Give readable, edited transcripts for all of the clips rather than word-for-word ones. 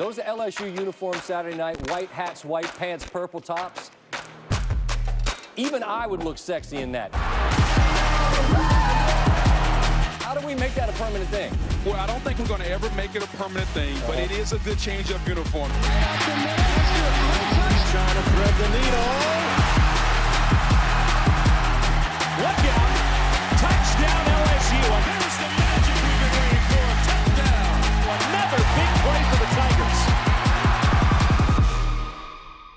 Those LSU uniforms Saturday night, white hats, white pants, purple tops. Even I would look sexy in that. How do we make that a permanent thing? Well, I don't think we're going to ever make it a permanent thing, but it is a good change of uniform. Trying to thread the needle. Look out. Touchdown LSU. There's the magic we've been waiting for. Touchdown. Another big play for the Tigers.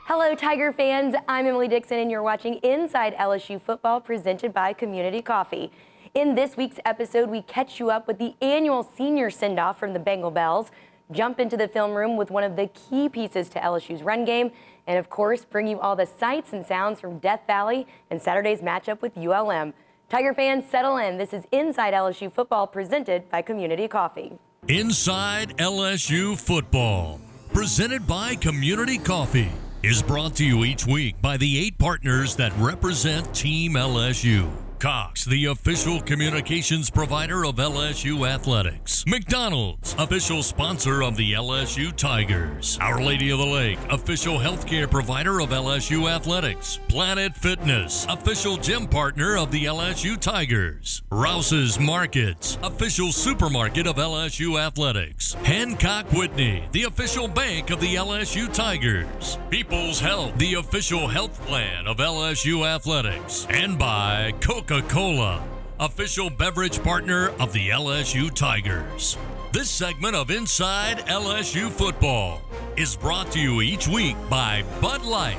Hello, Tiger fans. I'm Emily Dixon, and you're watching Inside LSU Football presented by Community Coffee. In this week's episode, we catch you up with the annual senior send-off from the Bengal Bells, jump into the film room with one of the key pieces to LSU's run game, and of course, bring you all the sights and sounds from Death Valley and Saturday's matchup with ULM. Tiger fans, settle in. This is Inside LSU Football presented by Community Coffee. Inside LSU Football, presented by Community Coffee, is brought to you each week by the 8 partners that represent Team LSU. Cox, the official communications provider of LSU Athletics. McDonald's, official sponsor of the LSU Tigers. Our Lady of the Lake, official healthcare provider of LSU Athletics. Planet Fitness, official gym partner of the LSU Tigers. Rouse's Markets, official supermarket of LSU Athletics. Hancock Whitney, the official bank of the LSU Tigers. People's Health, the official health plan of LSU Athletics. And by Coca-Cola, official beverage partner of the LSU Tigers. This segment of Inside LSU Football is brought to you each week by Bud Light.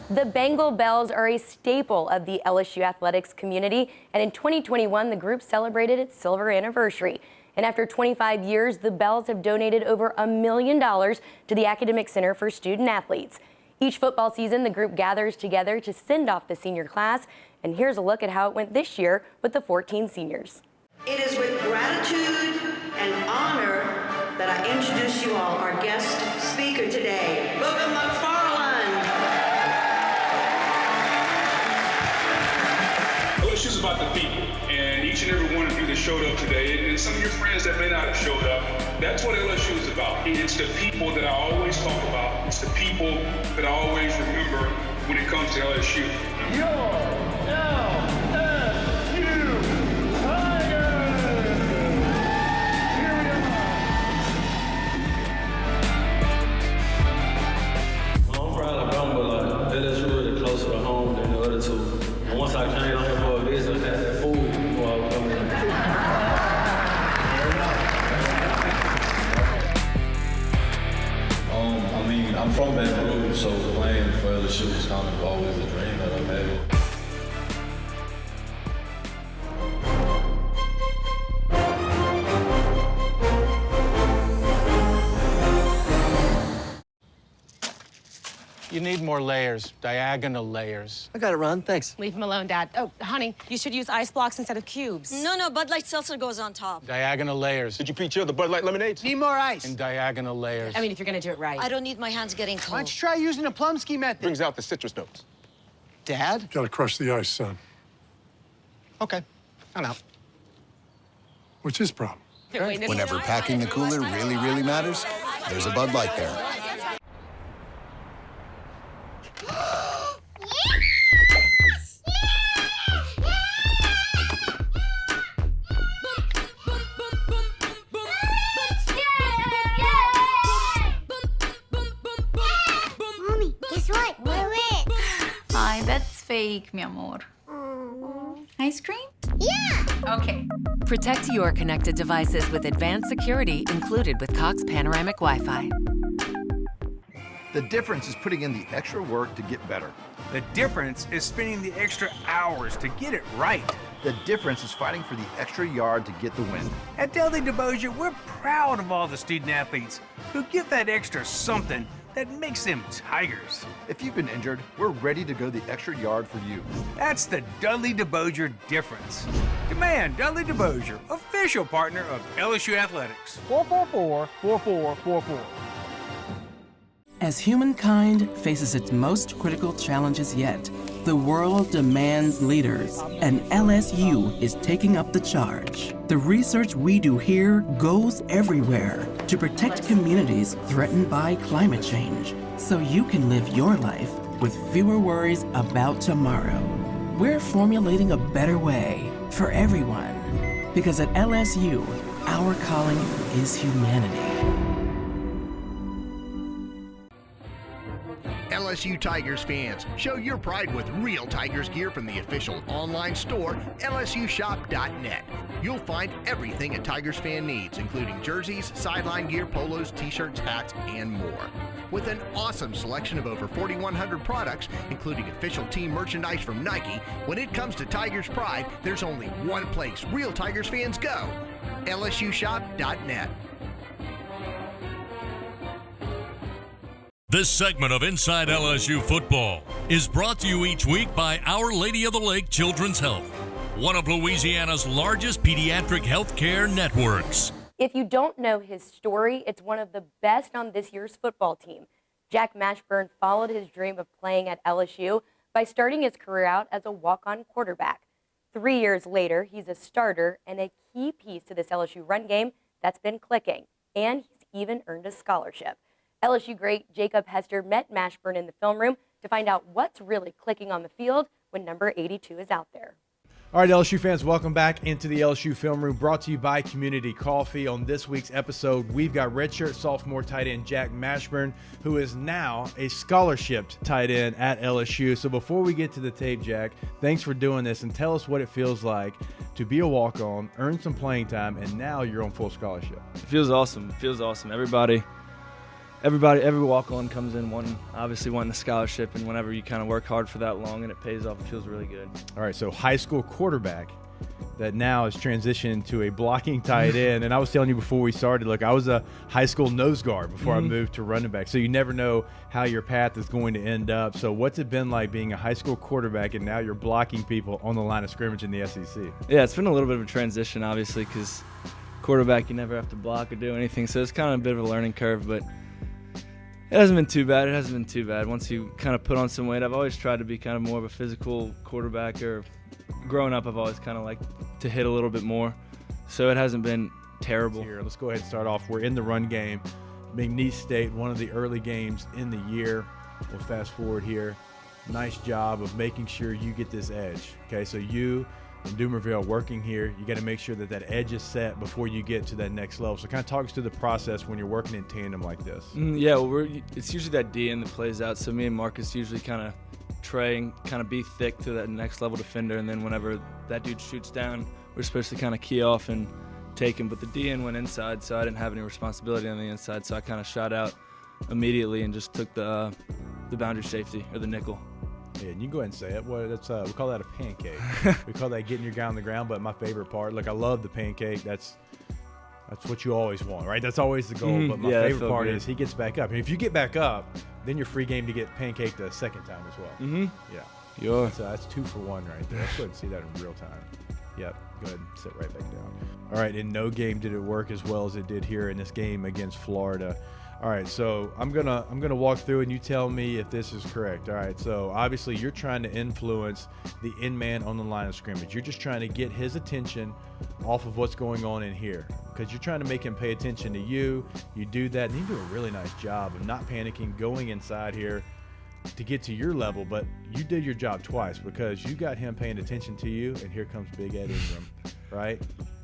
The Bengal Bells are a staple of the LSU athletics community, and in 2021, the group celebrated its silver anniversary. And after 25 years, the Bells have donated over $1 million to the Academic Center for Student Athletes. Each football season, the group gathers together to send off the senior class, and here's a look at how it went this year with the 14 seniors. It is with gratitude and honor that I introduce you all our guest speaker today, Booger McFarland. LSU is about the people, and each and every one of you that showed up today, and some of your friends that may not have showed up, that's what LSU is about. It's the people that I always talk about. It's the people that I always remember when it comes to LSU. Once I came out here for a visit, I had that food before I was coming in. I mean, I'm from Baton Rouge, so playing for LSU was kind of always a dream that I've had. You need more layers, diagonal layers. I got it, Ron. Thanks. Leave him alone, Dad. Oh, honey, you should use ice blocks instead of cubes. No, Bud Light Seltzer goes on top. Diagonal layers. Did you pre-chill the Bud Light lemonades? Need more ice. And diagonal layers. I mean, if you're gonna do it right. I don't need my hands getting cold. Why don't you try using the Plumsky method? Brings out the citrus notes. Dad? Gotta crush the ice, son. Okay, I'm out. What's his problem? Whenever packing the cooler really matters, there's a Bud Light there. Mommy, guess what? We're it. Hi, that's fake, mi amor. Ice cream? Yeah! Okay. Protect your connected devices with advanced security included with Cox Panoramic Wi-Fi. The difference is putting in the extra work to get better. The difference is spending the extra hours to get it right. The difference is fighting for the extra yard to get the win. At Dudley DeBosier, we're proud of all the student athletes who give that extra something that makes them Tigers. If you've been injured, we're ready to go the extra yard for you. That's the Dudley DeBosier difference. Demand Dudley DeBosier, official partner of LSU Athletics. 444-4444. As humankind faces its most critical challenges yet, The world demands leaders, and LSU is taking up the charge. The research we do here goes everywhere to protect communities threatened by climate change, so you can live your life with fewer worries about tomorrow. We're formulating a better way for everyone, because at LSU, our calling is humanity. LSU Tigers fans, show your pride with real Tigers gear from the official online store, lsushop.net. You'll find everything a Tigers fan needs, including jerseys, sideline gear, polos, t-shirts, hats, and more. With an awesome selection of over 4,100 products, including official team merchandise from Nike, when it comes to Tigers pride, there's only one place real Tigers fans go, lsushop.net. This segment of Inside LSU Football is brought to you each week by Our Lady of the Lake Children's Health, one of Louisiana's largest pediatric healthcare networks. If you don't know his story, it's one of the best on this year's football team. Jack Mashburn followed his dream of playing at LSU by starting his career out as a walk-on quarterback. 3 years later, he's a starter and a key piece to this LSU run game that's been clicking, and he's even earned a scholarship. LSU great Jacob Hester met Mashburn in the film room to find out what's really clicking on the field when number 82 is out there. All right, LSU fans, welcome back into the LSU Film Room, brought to you by Community Coffee. On this week's episode, we've got redshirt sophomore tight end Jack Mashburn, who is now a scholarship tight end at LSU. So before we get to the tape, Jack, thanks for doing this, and tell us what it feels like to be a walk-on, earn some playing time, and now you're on full scholarship. It feels awesome. It feels awesome. Every walk-on comes in wanting a scholarship, and whenever you kind of work hard for that long and it pays off, it feels really good. All right, so high school quarterback that now has transitioned to a blocking tight end. And I was telling you before we started, look, I was a high school nose guard before I moved to running back. So you never know how your path is going to end up. So what's it been like being a high school quarterback and now you're blocking people on the line of scrimmage in the SEC? Yeah, it's been a little bit of a transition, obviously, because quarterback, you never have to block or do anything. So it's kind of a bit of a learning curve, but it hasn't been too bad. Once you kind of put on some weight, I've always tried to be kind of more of a physical quarterback. Or growing up, I've always kind of liked to hit a little bit more. So it hasn't been terrible. Here, let's go ahead and start off. We're in the run game. McNeese State, one of the early games in the year. We'll fast forward here. Nice job of making sure you get this edge. Okay, so you and Dumerville working here, you got to make sure that that edge is set before you get to that next level. So kind of talk us through the process when you're working in tandem like this. Yeah, well, it's usually that DN that plays out. So me and Marcus usually kind of try and kind of be thick to that next level defender, and then whenever that dude shoots down, we're supposed to kind of key off and take him. But the DN went inside, so I didn't have any responsibility on the inside, so I kind of shot out immediately and just took the boundary safety, or the nickel. Yeah, and you can go ahead and say it. Well, that's we call that a pancake. We call that getting your guy on the ground. But my favorite part, look, I love the pancake. That's what you always want, right? That's always the goal. But my favorite part is he gets back up. And if you get back up, then you're free game to get pancaked the second time as well. Yeah. So that's 2 for 1 right there. Let's go ahead and see that in real time. Yep. Go ahead and sit right back down. All right. In no game did it work as well as it did here in this game against Florida. All right, so I'm gonna walk through and you tell me if this is correct. All right, so obviously you're trying to influence the in-man on the line of scrimmage. You're just trying to get his attention off of what's going on in here because you're trying to make him pay attention to you. You do that, and you do a really nice job of not panicking, going inside here to get to your level, but you did your job twice because you got him paying attention to you, and here comes Big Ed Ingram, right?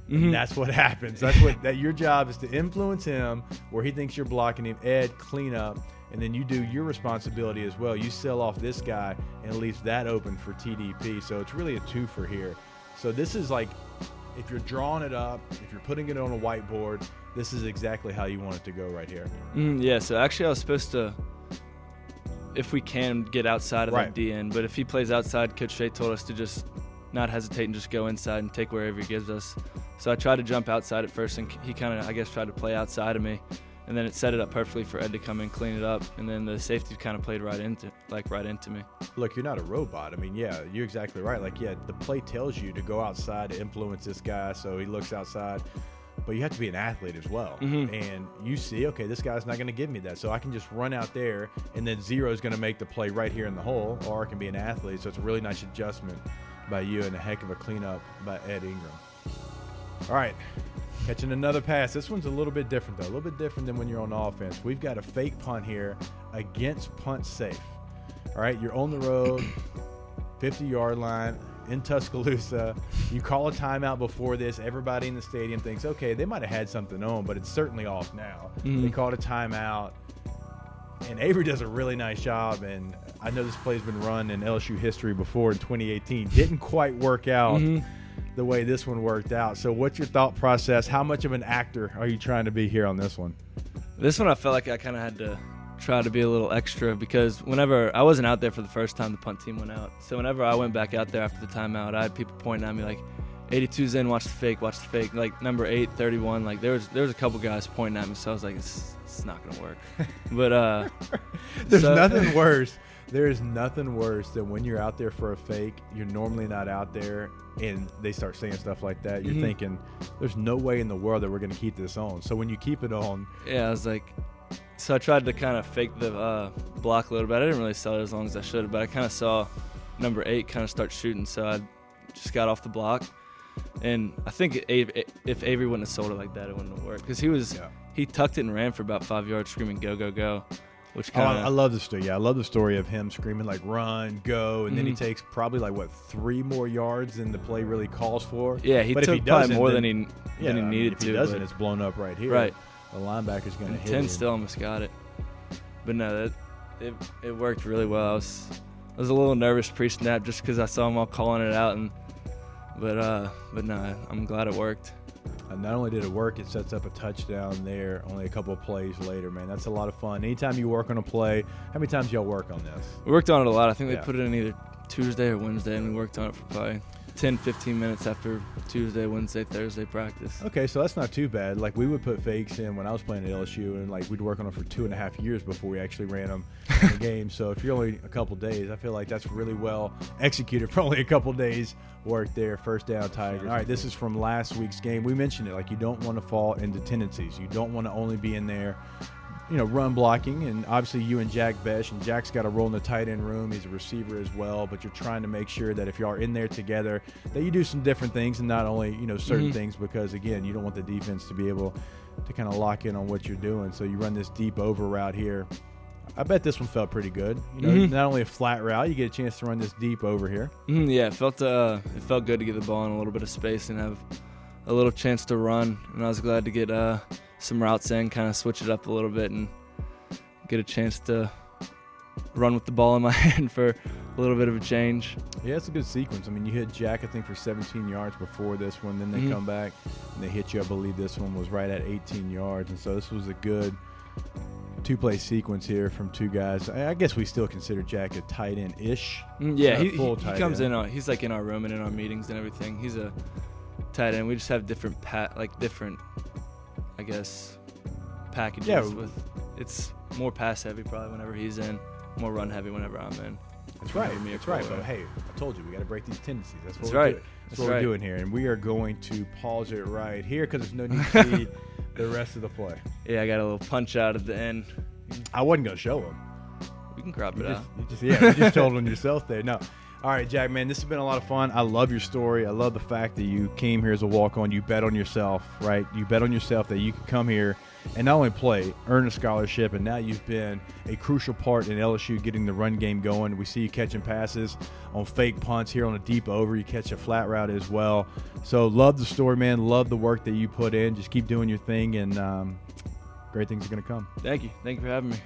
And that's what happens. That your job is to influence him where he thinks you're blocking him. Ed, clean up, and then you do your responsibility as well. You sell off this guy, and it leaves that open for TDP. So it's really a 2 for here. So this is like, if you're drawing it up, if you're putting it on a whiteboard, this is exactly how you want it to go right here. Yeah, so actually I was supposed to, if we can, get outside of that DN. But if he plays outside, Coach Shea told us to just not hesitate and just go inside and take wherever he gives us. So I tried to jump outside at first, and he kind of, I guess, tried to play outside of me. And then it set it up perfectly for Ed to come in, clean it up, and then the safety kind of played right into me. Look, you're not a robot. I mean, yeah, you're exactly right. Like, yeah, the play tells you to go outside to influence this guy, so he looks outside. but you have to be an athlete as well. And you see, okay, this guy's not going to give me that. So I can just run out there, and then zero is going to make the play right here in the hole, or I can be an athlete. So it's a really nice adjustment by you and a heck of a cleanup by Ed Ingram. All right, catching another pass. This one's a little bit different, though. A little bit different than when you're on offense. We've got a fake punt here against punt safe. All right, you're on the road, 50-yard line in Tuscaloosa. You call a timeout before this. Everybody in the stadium thinks, okay, they might have had something on, but it's certainly off now. They called a timeout, and Avery does a really nice job. And I know this play's been run in LSU history before in 2018. Didn't quite work out the way this one worked out. So what's your thought process? How much of an actor are you trying to be here on this one? This one I felt like I kind of had to try to be a little extra, because whenever I wasn't out there for the first time the punt team went out. So whenever I went back out there after the timeout, I had people pointing at me like, 82's in, watch the fake. Like number 8, 31. Like there was a couple guys pointing at me, so I was like, it's not gonna work. But there's nothing worse. There is nothing worse than when you're out there for a fake. You're normally not out there, and they start saying stuff like that. You're thinking, there's no way in the world that we're gonna keep this on. So when you keep it on, yeah, I was like. So I tried to kind of fake the block a little bit. I didn't really sell it as long as I should have, but I kind of saw number 8 kind of start shooting, so I just got off the block. And I think if Avery wouldn't have sold it like that, it wouldn't have worked, because he tucked it and ran for about 5 yards screaming, go, go, go. Which kind of I love the story. Yeah, I love the story of him screaming like run, go, and then he takes probably like 3 more yards than the play really calls for. Yeah, he took probably more than he needed if to. If he doesn't, it's blown up right here. Right. The linebacker's going to hit 10 him. still almost got it. But no, it worked really well. I was a little nervous pre-snap just because I saw them all calling it out, but no, I'm glad it worked. Not only did it work, it sets up a touchdown there only a couple of plays later, man. That's a lot of fun. Anytime you work on a play, how many times y'all work on this? We worked on it a lot. I think they put it in either Tuesday or Wednesday, and we worked on it for probably 10, 15 minutes after Tuesday, Wednesday, Thursday practice. Okay, so that's not too bad. Like, we would put fakes in when I was playing at LSU, and like we'd work on them for 2.5 years before we actually ran them in the game. So if you're only a couple days, I feel like that's really well executed for only a couple days work there. First down, Tigers. All right, this is from last week's game. We mentioned it, like you don't want to fall into tendencies. You don't want to only be in there, run blocking, and obviously you and Jack Besh, and Jack's got a role in the tight end room. He's a receiver as well, but you're trying to make sure that if you are in there together, that you do some different things and not only, certain things, because again, you don't want the defense to be able to kind of lock in on what you're doing. So you run this deep over route here. I bet this one felt pretty good. Not only a flat route, you get a chance to run this deep over here. Yeah, it felt good to get the ball in a little bit of space and have a little chance to run, and I was glad to get some routes in, kind of switch it up a little bit and get a chance to run with the ball in my hand for a little bit of a change. Yeah, it's a good sequence. I mean, you hit Jack, I think, for 17 yards before this one. Then they come back and they hit you. I believe this one was right at 18 yards. And so this was a good two-play sequence here from two guys. I guess we still consider Jack a tight end-ish. Yeah, he comes in. He's like in our room and in our meetings and everything. He's a tight end. We just have different I guess, packages. Yeah. It's more pass heavy probably whenever he's in, more run heavy whenever I'm in. That's right. That's right. But hey, I told you we got to break these tendencies. That's what we're we're doing here, and we are going to pause it right here because there's no need to see the rest of the play. Yeah, I got a little punch out at the end. I wasn't gonna show him. We can crop it out. You just told on yourself there. No. All right, Jack, man, this has been a lot of fun. I love your story. I love the fact that you came here as a walk-on. You bet on yourself, right? You bet on yourself that you can come here and not only play, earn a scholarship, and now you've been a crucial part in LSU getting the run game going. We see you catching passes on fake punts here on a deep over. You catch a flat route as well. So love the story, man. Love the work that you put in. Just keep doing your thing, and great things are going to come. Thank you. Thank you for having me.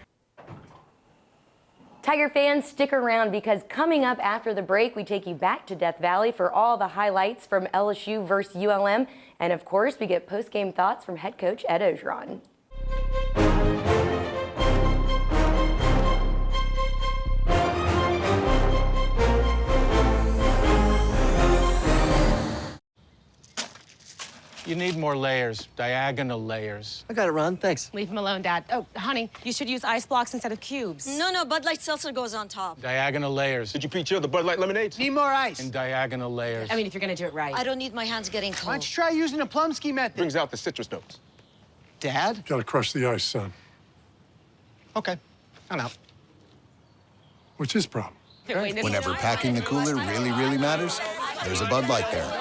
Tiger fans, stick around because coming up after the break, we take you back to Death Valley for all the highlights from LSU versus ULM. And of course, we get post-game thoughts from head coach Ed Orgeron. need more layers, diagonal layers. I got it, Ron. Thanks. Leave him alone, Dad. Oh, honey, you should use ice blocks instead of cubes. No, Bud Light Seltzer goes on top. Diagonal layers. Did you pre-chill the Bud Light lemonades? Need more ice. And diagonal layers. I mean, if you're gonna do it right. I don't need my hands getting cold. Why don't you try using the Plumsky method? Brings out the citrus notes. Dad? Gotta crush the ice, son. Okay, I'm out. What's his problem? Whenever packing the cooler really, really matters, there's a Bud Light there.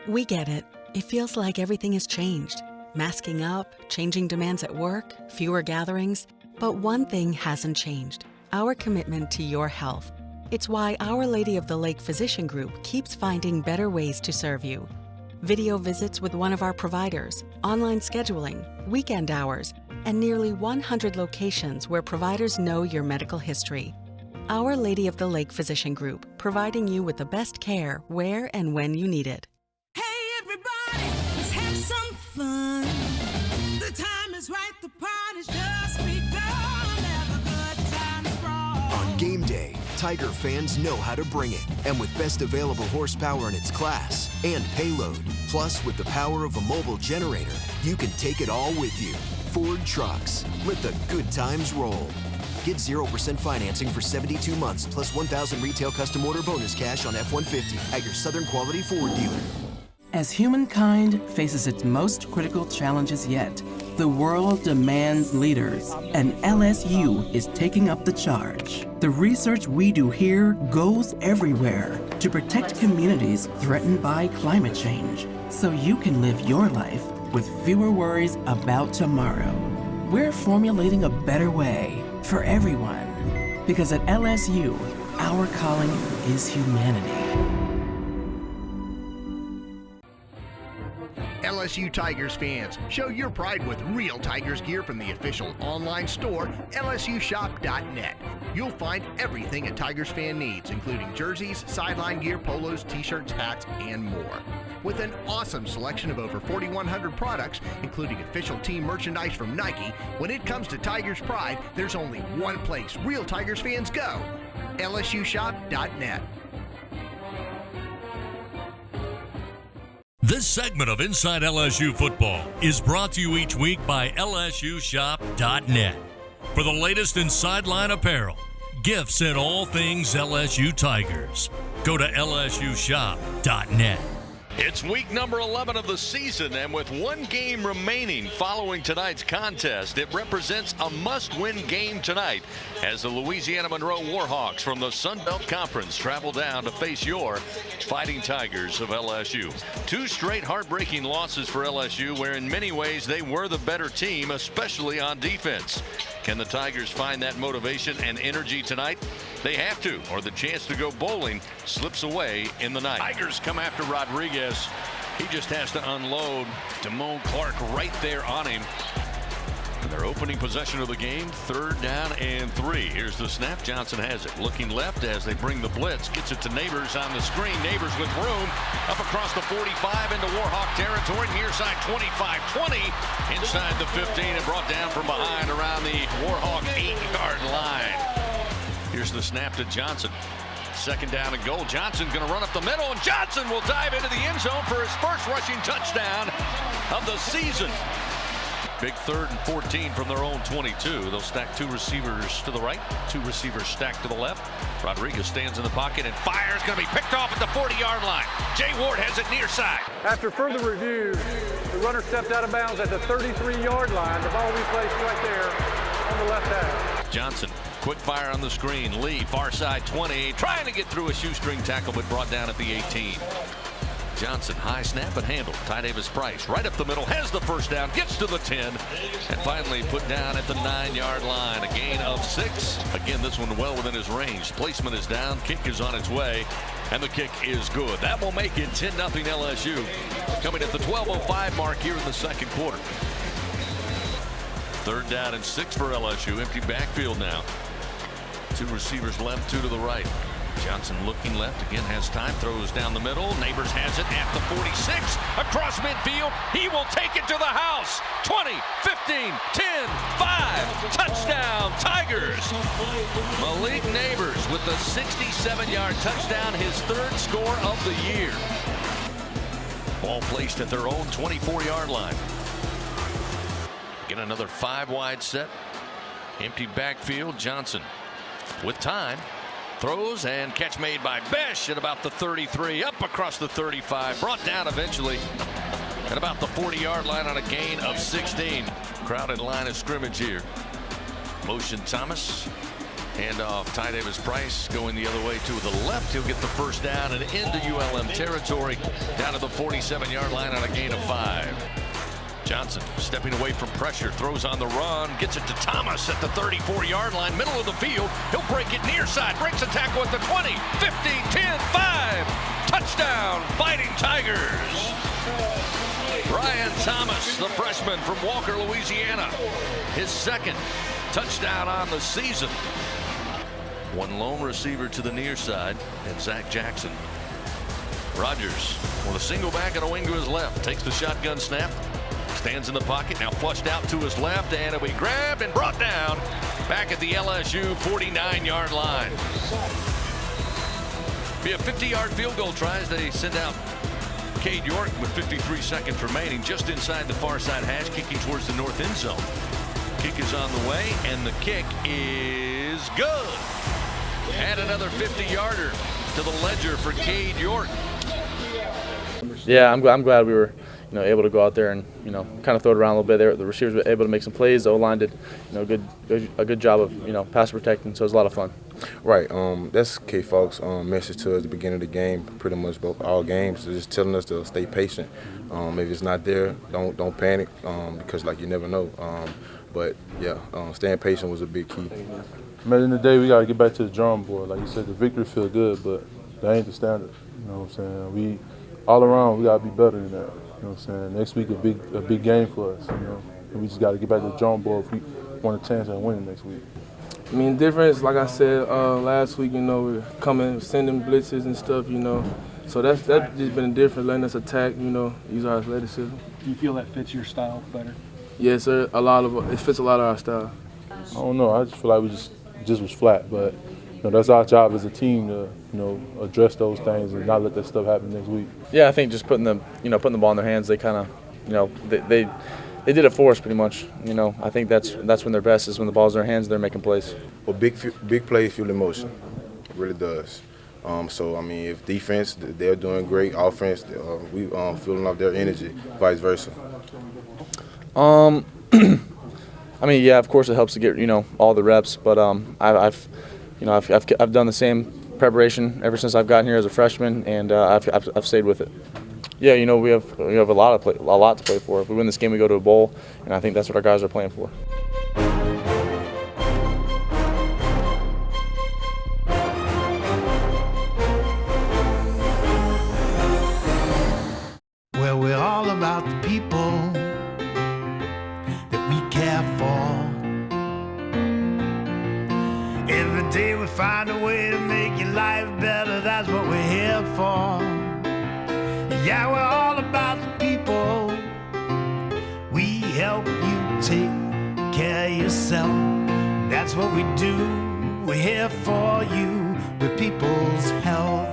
We get it. It feels like everything has changed. Masking up, changing demands at work, fewer gatherings. But one thing hasn't changed: our commitment to your health. It's why Our Lady of the Lake Physician Group keeps finding better ways to serve you. Video visits with one of our providers, online scheduling, weekend hours, and nearly 100 locations where providers know your medical history. Our Lady of the Lake Physician Group, providing you with the best care where and when you need it. Let's have some fun. The time is right, the party's just begun. Have a good time, sprawl. On game day, Tiger fans know how to bring it. And with best available horsepower in its class and payload, plus with the power of a mobile generator, you can take it all with you. Ford Trucks. Let the good times roll. Get 0% financing for 72 months, plus $1,000 retail custom order bonus cash on F-150 at your Southern Quality Ford dealer. As humankind faces its most critical challenges yet, the world demands leaders, and LSU is taking up the charge. The research we do here goes everywhere to protect communities threatened by climate change, so you can live your life with fewer worries about tomorrow. We're formulating a better way for everyone, because at LSU, our calling is humanity. LSU Tigers fans, show your pride with real Tigers gear from the official online store, LSUshop.net. You'll find everything a Tigers fan needs, including jerseys, sideline gear, polos, t-shirts, hats, and more. With an awesome selection of over 4,100 products, including official team merchandise from Nike, when it comes to Tigers pride, there's only one place real Tigers fans go: LSUshop.net. This segment of Inside LSU Football is brought to you each week by LSUshop.net. For the latest in sideline apparel, gifts, and all things LSU Tigers, go to LSUshop.net. It's week number 11 of the season, and with one game remaining following tonight's contest, it represents a must-win game tonight as the Louisiana Monroe Warhawks from the Sun Belt Conference travel down to face your Fighting Tigers of LSU. Two straight heartbreaking losses for LSU, where in many ways they were the better team, especially on defense. Can the Tigers find that motivation and energy tonight? They have to, or the chance to go bowling slips away in the night. Tigers come after Rodriguez. He just has to unload Damone Clark right there on him. And their opening possession of the game, 3rd down and 3. Here's the snap. Johnson has it. Looking left as they bring the blitz. Gets it to Neighbors on the screen. Neighbors with room. Up across the 45 into Warhawk territory. Near side 25-20. Inside the 15 and brought down from behind around the Warhawk 8-yard line. Here's the snap to Johnson. 2nd down and goal. Johnson's going to run up the middle, and Johnson will dive into the end zone for his first rushing touchdown of the season. Big 3rd and 14 from their own 22. They'll stack 2 receivers to the right, 2 receivers stacked to the left. Rodriguez stands in the pocket and fires. Going to be picked off at the 40-yard line. Jay Ward has it near side. After further review, the runner stepped out of bounds at the 33-yard line. The ball will be placed right there on the left half. Johnson, quick fire on the screen. Lee, far side 20, trying to get through a shoestring tackle, but brought down at the 18. Johnson, high snap and handle. Ty Davis Price right up the middle, has the first down, gets to the 10, and finally put down at the 9-yard line. A gain of 6. Again, this one well within his range. Placement is down, kick is on its way, and the kick is good. That will make it 10-0 LSU. Coming at the 12:05 mark here in the 2nd quarter. 3rd down and 6 for LSU. Empty backfield now. 2 receivers left, 2 to the right. Johnson looking left, again has time, throws down the middle. Neighbors has it at the 46, across midfield. He will take it to the house. 20, 15, 10, 5, touchdown Tigers. Malik Neighbors with the 67-yard touchdown, his 3rd score of the year. Ball placed at their own 24-yard line. Get another 5-wide set. Empty backfield. Johnson with time. Throws and catch made by Besh at about the 33. Up across the 35. Brought down eventually at about the 40-yard line on a gain of 16. Crowded line of scrimmage here. Motion Thomas. Handoff. Ty Davis Price going the other way to the left. He'll get the first down and into ULM territory down to the 47-yard line on a gain of 5. Johnson stepping away from pressure, throws on the run, gets it to Thomas at the 34-yard line, middle of the field. He'll break it near side, breaks a tackle at the 20, 15, 10, 5. Touchdown, Fighting Tigers. Brian Thomas, the freshman from Walker, Louisiana. His second touchdown on the season. One lone receiver to the near side, and Zach Jackson. Rogers with a single back and a wing to his left. Takes the shotgun snap. Stands in the pocket, now flushed out to his left, and it'll be grabbed and brought down back at the LSU 49-yard line. Be a 50-yard field goal try as they send out Cade York with 53 seconds remaining just inside the far side hash, kicking towards the north end zone. Kick is on the way, and the kick is good. Add another 50-yarder to the ledger for Cade York. Yeah, I'm glad we were able to go out there and kind of throw it around a little bit there. The receivers were able to make some plays. The O-line did a good job of pass protecting, so it was a lot of fun. Right. That's K Falk's message to us at the beginning of the game, pretty much both all games, just telling us to stay patient. If it's not there, don't panic because you never know. But yeah, staying patient was a big key. At the end of the day, we got to get back to the drawing board. Like you said, the victory feel good, but that ain't the standard. You know what I'm saying? All around, we got to be better than that. You know what I'm saying? Next week, a big game for us. And we just got to get back to the drawing board if we want a chance at winning next week. I mean, difference, like I said last week, we're coming, sending blitzes and stuff, So that's just been a difference, letting us attack, use our athleticism. Do you feel that fits your style better? Yes, sir. It fits a lot of our style. I don't know. I just feel like we just was flat, but that's our job as a team to address those things and not let that stuff happen next week. Yeah, I think just putting the ball in their hands, they kind of they did it for us pretty much. I think that's when they're best, is when the ball's in their hands, they're making plays. Well, big plays fuel emotion. It really does. So I mean, if defense, they're doing great. Offense, we feeling off their energy. Vice versa. I mean, yeah, of course it helps to get all the reps, but I've done the same preparation ever since I've gotten here as a freshman, and I've stayed with it. Yeah, we have a lot to play for. If we win this game, we go to a bowl, and I think that's what our guys are playing for. Well, we're all about the people that we care for. Every day we find a way to make your life better. That's what we're here for. Yeah, we're all about the people. We help you take care of yourself. That's what we do. We're here for you with people's health.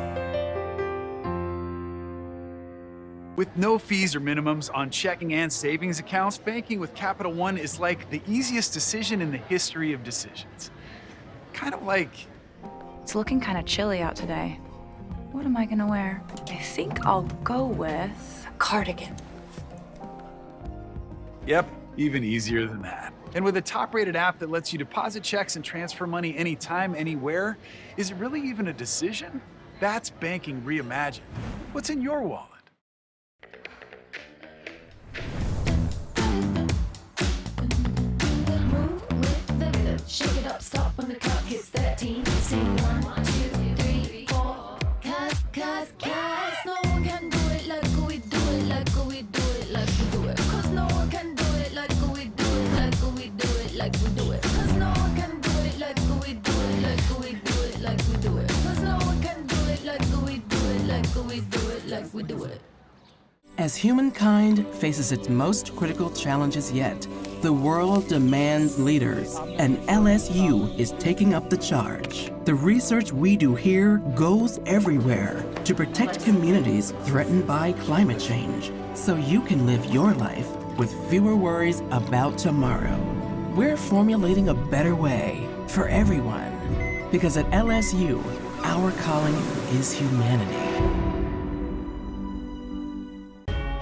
With no fees or minimums on checking and savings accounts, banking with Capital One is like the easiest decision in the history of decisions. Kind of like... It's looking kind of chilly out today. What am I gonna wear? I think I'll go with a cardigan. Yep, even easier than that. And with a top-rated app that lets you deposit checks and transfer money anytime, anywhere, is it really even a decision? That's banking reimagined. What's in your wallet? Shake it up, stop when the clock hits 13. Sing 1, 2, 3, 4. Cause no one can do it like we do it, like we do it, like we do it. Cause no one can do it like we do it, like we do it, like we do it. Cause no one can do it like we do it, like we do it, like we do it. Cause no one can do it like we do it, like we do it, like we do it. As humankind faces its most critical challenges yet, The world demands leaders, and LSU is taking up the charge. The research we do here goes everywhere to protect communities threatened by climate change, so you can live your life with fewer worries about tomorrow. We're formulating a better way for everyone, because at LSU, our calling is humanity.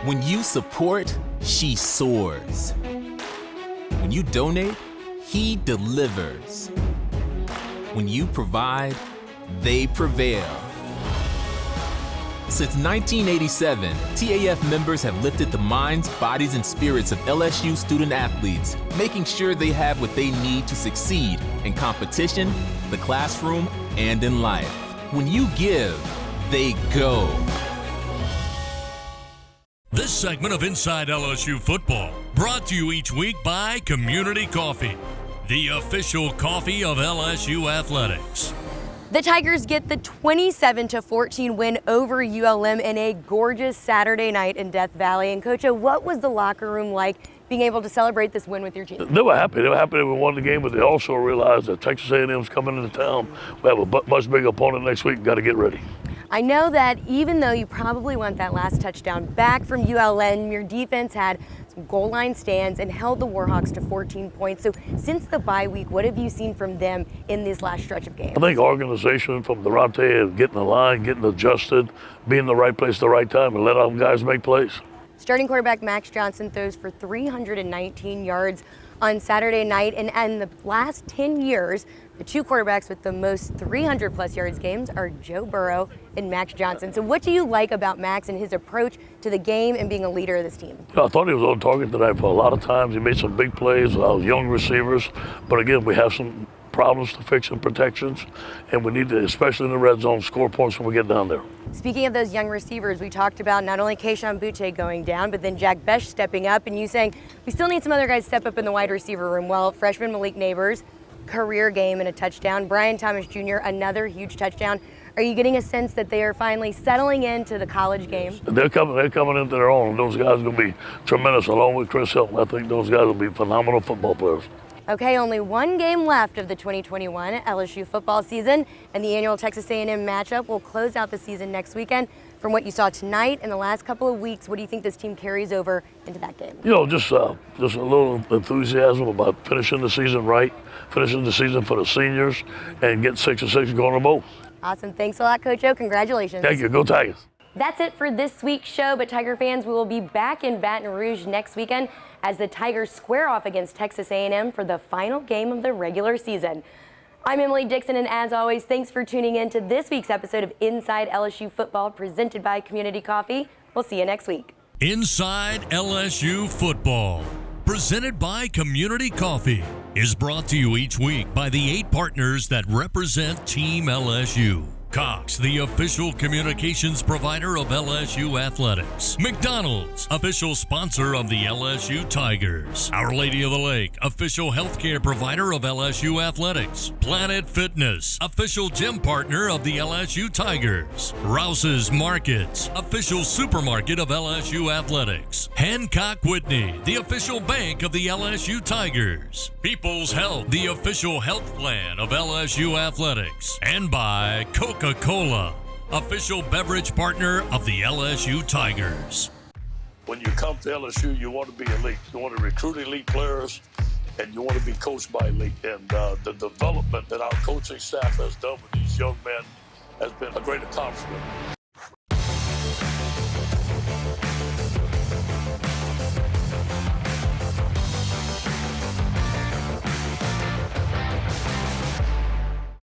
When you support, she soars. When you donate, he delivers. When you provide, they prevail. Since 1987, TAF members have lifted the minds, bodies, and spirits of LSU student athletes, making sure they have what they need to succeed in competition, the classroom, and in life. When you give, they go. This segment of Inside LSU Football brought to you each week by Community Coffee, the official coffee of LSU athletics. The Tigers get the 27-14 win over ULM in a gorgeous Saturday night in Death Valley. And Coach O, what was the locker room like being able to celebrate this win with your team? They were happy. They were happy that we won the game, but they also realized that Texas A&M's coming into town. We have a much bigger opponent next week. Got to get ready. I know that even though you probably want that last touchdown back from ULM, your defense had some goal line stands and held the Warhawks to 14 points. So since the bye week, what have you seen from them in this last stretch of games? I think organization from Durante and getting the line, getting adjusted, being in the right place at the right time, and let our guys make plays. Starting quarterback Max Johnson throws for 319 yards on Saturday night, and in the last 10 years, the two quarterbacks with the most 300-plus yards games are Joe Burrow and Max Johnson. So what do you like about Max and his approach to the game and being a leader of this team? I thought he was on target tonight for a lot of times. He made some big plays, young receivers. But again, we have some problems to fix in protections, and we need to, especially in the red zone, score points when we get down there. Speaking of those young receivers, we talked about not only Keishon Butte going down, but then Jack Besh stepping up, and you saying we still need some other guys to step up in the wide receiver room. Well, freshman Malik Neighbors, career game and a touchdown. Brian Thomas Jr., another huge touchdown. Are you getting a sense that they are finally settling into the college game? They're coming into their own. Those guys are going to be tremendous, along with Chris Hilton. I think those guys will be phenomenal football players. Okay, only one game left of the 2021 LSU football season, and the annual Texas A&M matchup will close out the season next weekend. From what you saw tonight and the last couple of weeks, what do you think this team carries over into that game? You know, just a little enthusiasm about finishing the season right, finishing the season for the seniors, and get 6-6 going to bowl. Awesome. Thanks a lot, Coach O. Congratulations. Thank you. Go Tigers. That's it for this week's show, but Tiger fans, we will be back in Baton Rouge next weekend as the Tigers square off against Texas A&M for the final game of the regular season. I'm Emily Dixon, and as always, thanks for tuning in to this week's episode of Inside LSU Football presented by Community Coffee. We'll see you next week. Inside LSU Football, presented by Community Coffee, is brought to you each week by the 8 partners that represent Team LSU. Cox, the official communications provider of LSU Athletics. McDonald's, official sponsor of the LSU Tigers. Our Lady of the Lake, official healthcare provider of LSU Athletics. Planet Fitness, official gym partner of the LSU Tigers. Rouse's Markets, official supermarket of LSU Athletics. Hancock Whitney, the official bank of the LSU Tigers. People's Health, the official health plan of LSU Athletics. And by Coca-Cola, official beverage partner of the LSU Tigers. When you come to LSU, you want to be elite. You want to recruit elite players, and you want to be coached by elite. And the development that our coaching staff has done with these young men has been a great accomplishment.